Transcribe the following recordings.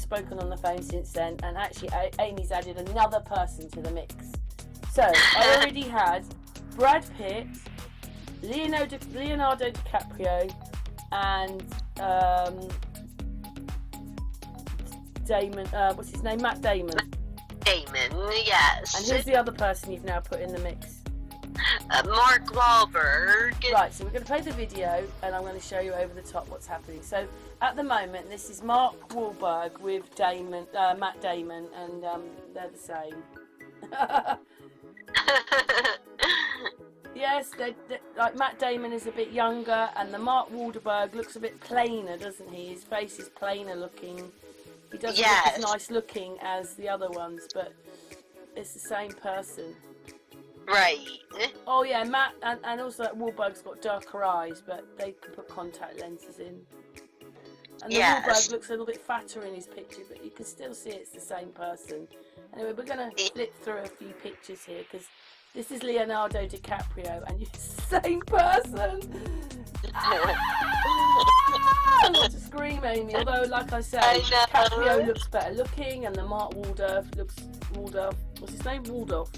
spoken on the phone since then, and actually Amy's added another person to the mix. So I already had Brad Pitt, Leonardo DiCaprio, and Damon. What's his name? Matt Damon. Damon, yes. And who's the other person you've now put in the mix? Mark Wahlberg. Right, so we're going to play the video and I'm going to show you over the top what's happening. So at the moment, this is Mark Wahlberg with Matt Damon, and they're the same. Yes, like Matt Damon is a bit younger, and the Mark Wahlberg looks a bit plainer, doesn't he? His face is plainer looking. He doesn't look as nice looking as the other ones, but it's the same person. Right. Oh yeah, Matt and also Wahlberg's got darker eyes, but they can put contact lenses in. And the Wahlberg looks a little bit fatter in his picture, but you can still see it's the same person. Anyway, we're going to flip through a few pictures here, because this is Leonardo DiCaprio, and you're the same person. Not to scream, Amy. Although, like I said, DiCaprio looks better looking, and the Mark Wahlberg looks What's his name? Wahlberg.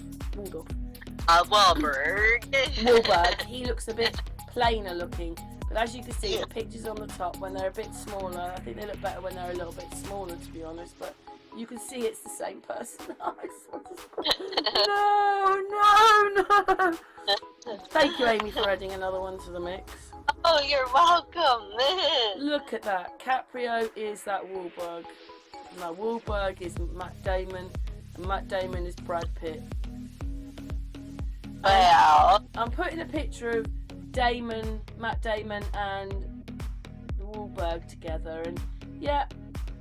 Wahlberg. He looks a bit plainer looking, but as you can see, the pictures on the top, when they're a bit smaller, I think they look better when they're a little bit smaller, to be honest. But you can see it's the same person. No. Thank you, Amy, for adding another one to the mix. Oh, you're welcome. Look at that. Caprio is that Wahlberg. Now Wahlberg is Matt Damon, and Matt Damon is Brad Pitt. Well, I'm putting a picture of Matt Damon and Wahlberg together, and yeah,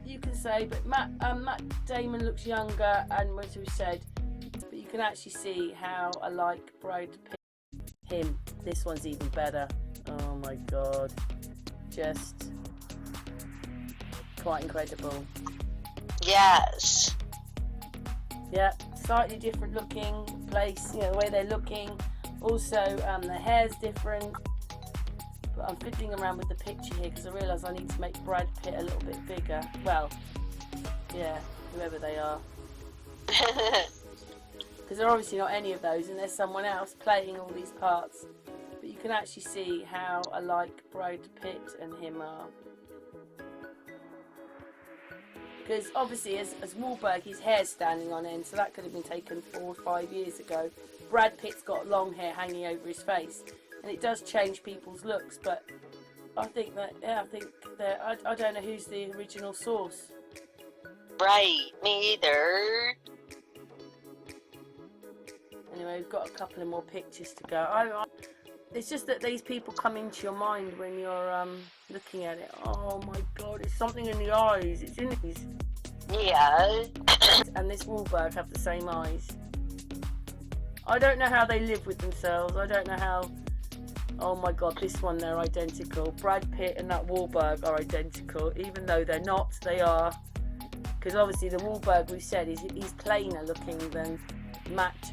you can say, but Matt Damon looks younger, and as we said, but you can actually see how I like Brad Pitt. Him. This one's even better. Oh my god, just quite incredible. Yes. Yeah, slightly different looking place, you know, the way they're looking. Also, their hair's different. But I'm fiddling around with the picture here because I realise I need to make Brad Pitt a little bit bigger. Well, yeah, whoever they are. Because they're obviously not any of those, and there's someone else playing all these parts. But you can actually see how alike Brad Pitt and him are. Because obviously, as Wahlberg, his hair's standing on end, so that could have been taken 4 or 5 years ago. Brad Pitt's got long hair hanging over his face, and it does change people's looks. But I think that, I don't know who's the original source. Right, me either. Anyway, we've got a couple of more pictures to go. It's just that these people come into your mind when you're looking at it. Oh my god, it's something in the eyes. It's in these. Yeah. And this Wahlberg have the same eyes. I don't know how they live with themselves. I don't know how. Oh my god, this one, they're identical. Brad Pitt and that Wahlberg are identical. Even though they're not, they are. Because obviously the Wahlberg, we said, he's plainer looking than Matt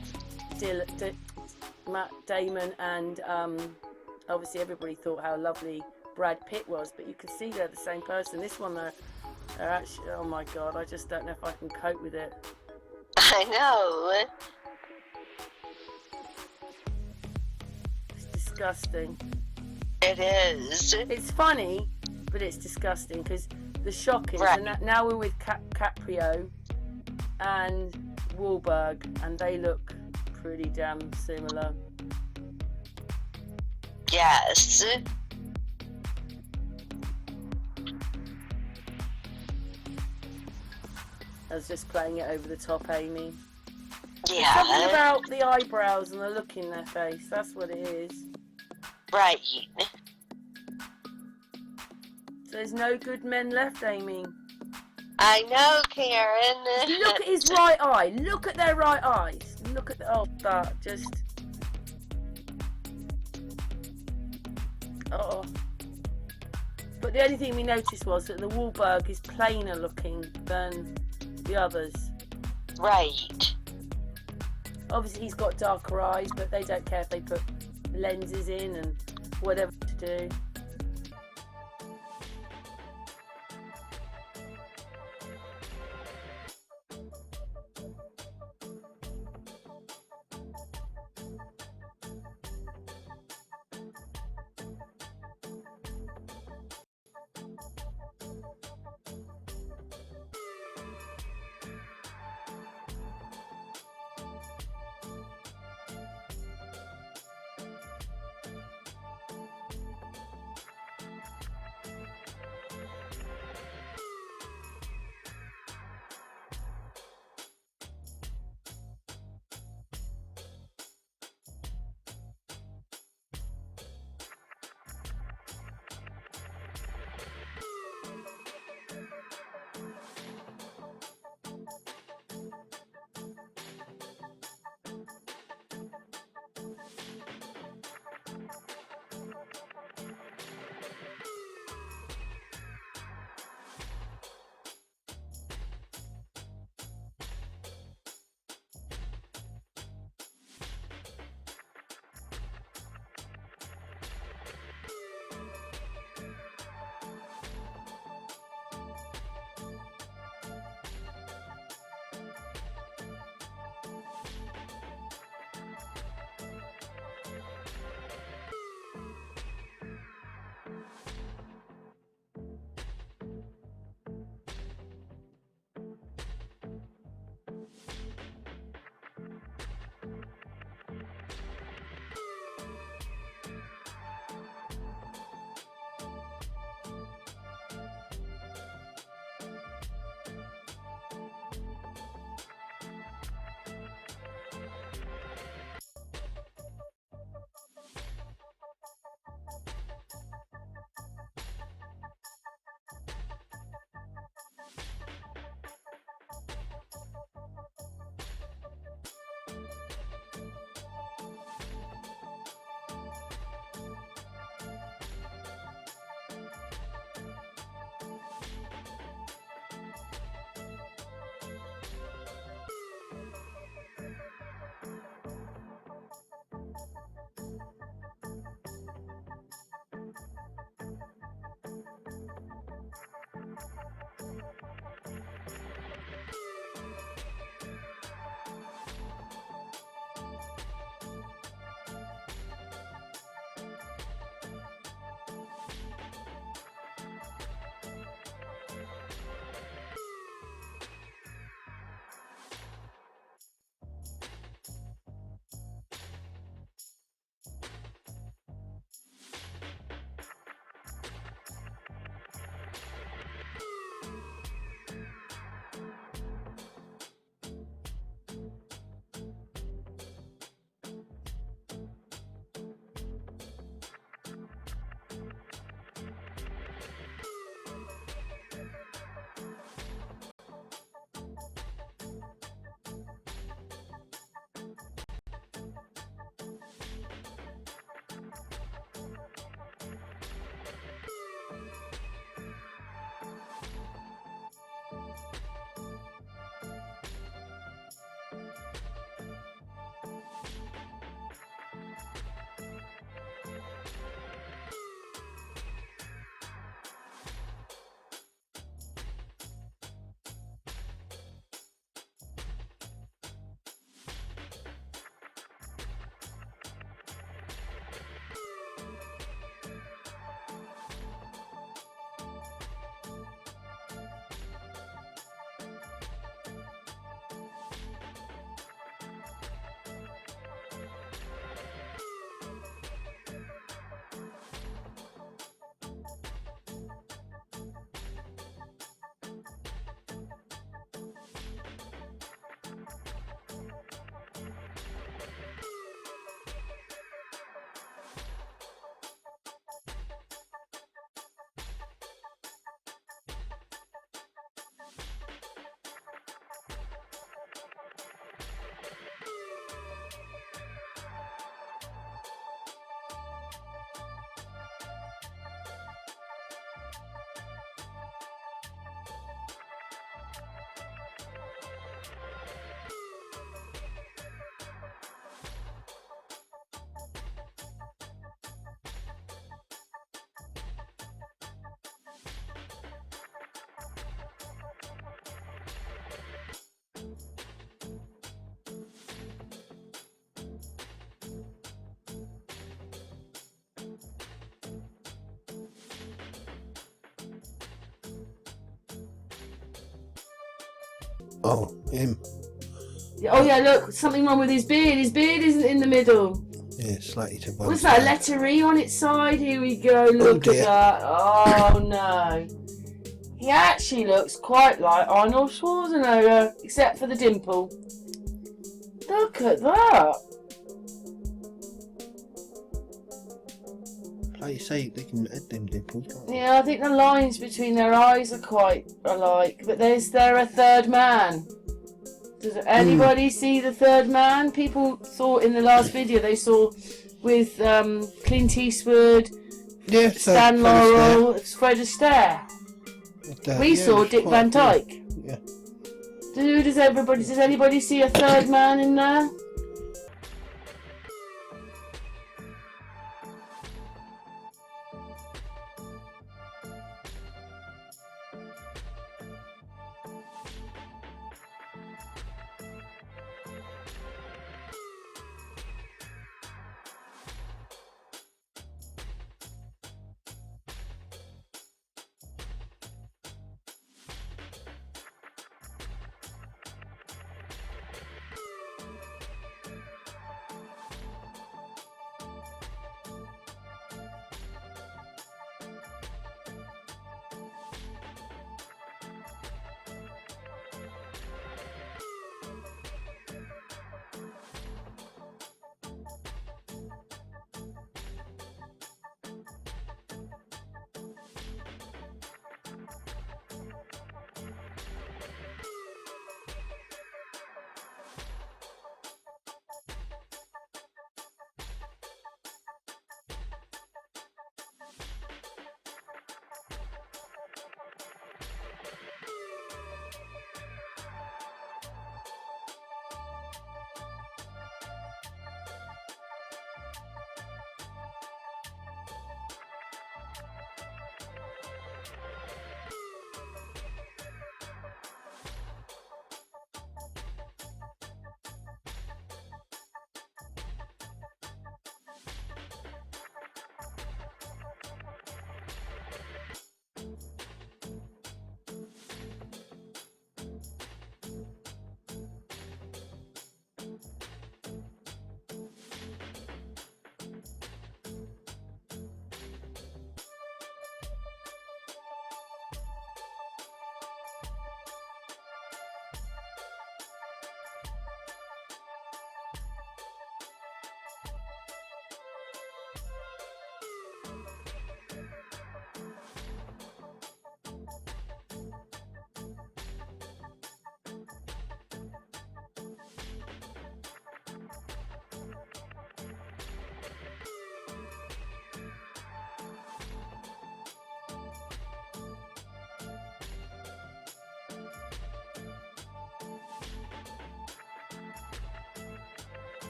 Damon, and obviously everybody thought how lovely Brad Pitt was, but you can see they're the same person. This one, they're actually, oh my god, I just don't know if I can cope with it. I know. It's disgusting. It is. It's funny, but it's disgusting, because the shock is, right. And now we're with Caprio and Wahlberg, and they look pretty damn similar. Yes. I was just playing it over the top, Amy. Yeah. It's something about the eyebrows and the look in their face. That's what it is. Right. So there's no good men left, Amy. I know, Karen. Look at his right eye. Look at their right eyes. Look at that. Just. Oh. But the only thing we noticed was that the Wahlberg is plainer looking than the others. Right. Obviously he's got darker eyes, but they don't care if they put lenses in and whatever to do. Oh, him. Oh yeah, look, something wrong with his beard. His beard isn't in the middle. Yeah, slightly to one What's that, a side. letter E on its side? Here we go, look at dear. that. Oh no. He actually looks quite like Arnold Schwarzenegger, except for the dimple. Look at that. Like you say, they can add them dimples, can't they? Yeah, I think the lines between their eyes are quite alike, but they're a third man. Does anybody see the third man? People thought in the last video they saw with Clint Eastwood, Yeah, so Stan Laurel, Fred Astaire. We saw Dick Van Dyke. Yeah. Does anybody see a third man in there?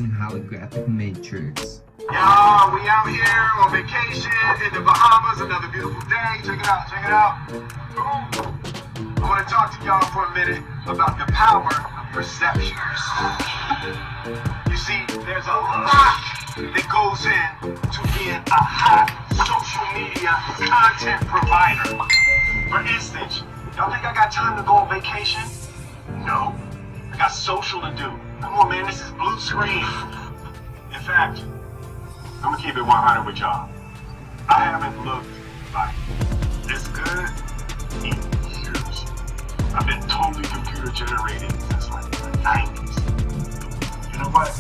in holographic matrix. Y'all, we out here on vacation in the Bahamas. Another beautiful day. Check it out, check it out. Boom. I want to talk to y'all for a minute about the power of perceptions. You see, there's a lot that goes into being a hot social media content provider. For instance, y'all think I got time to go on vacation? No. I got social to do. Come on, man, this is blue screen. In fact, I'm gonna keep it 100 with y'all. I haven't looked like this good in years. I've been totally computer generated since like the 90s. You know what?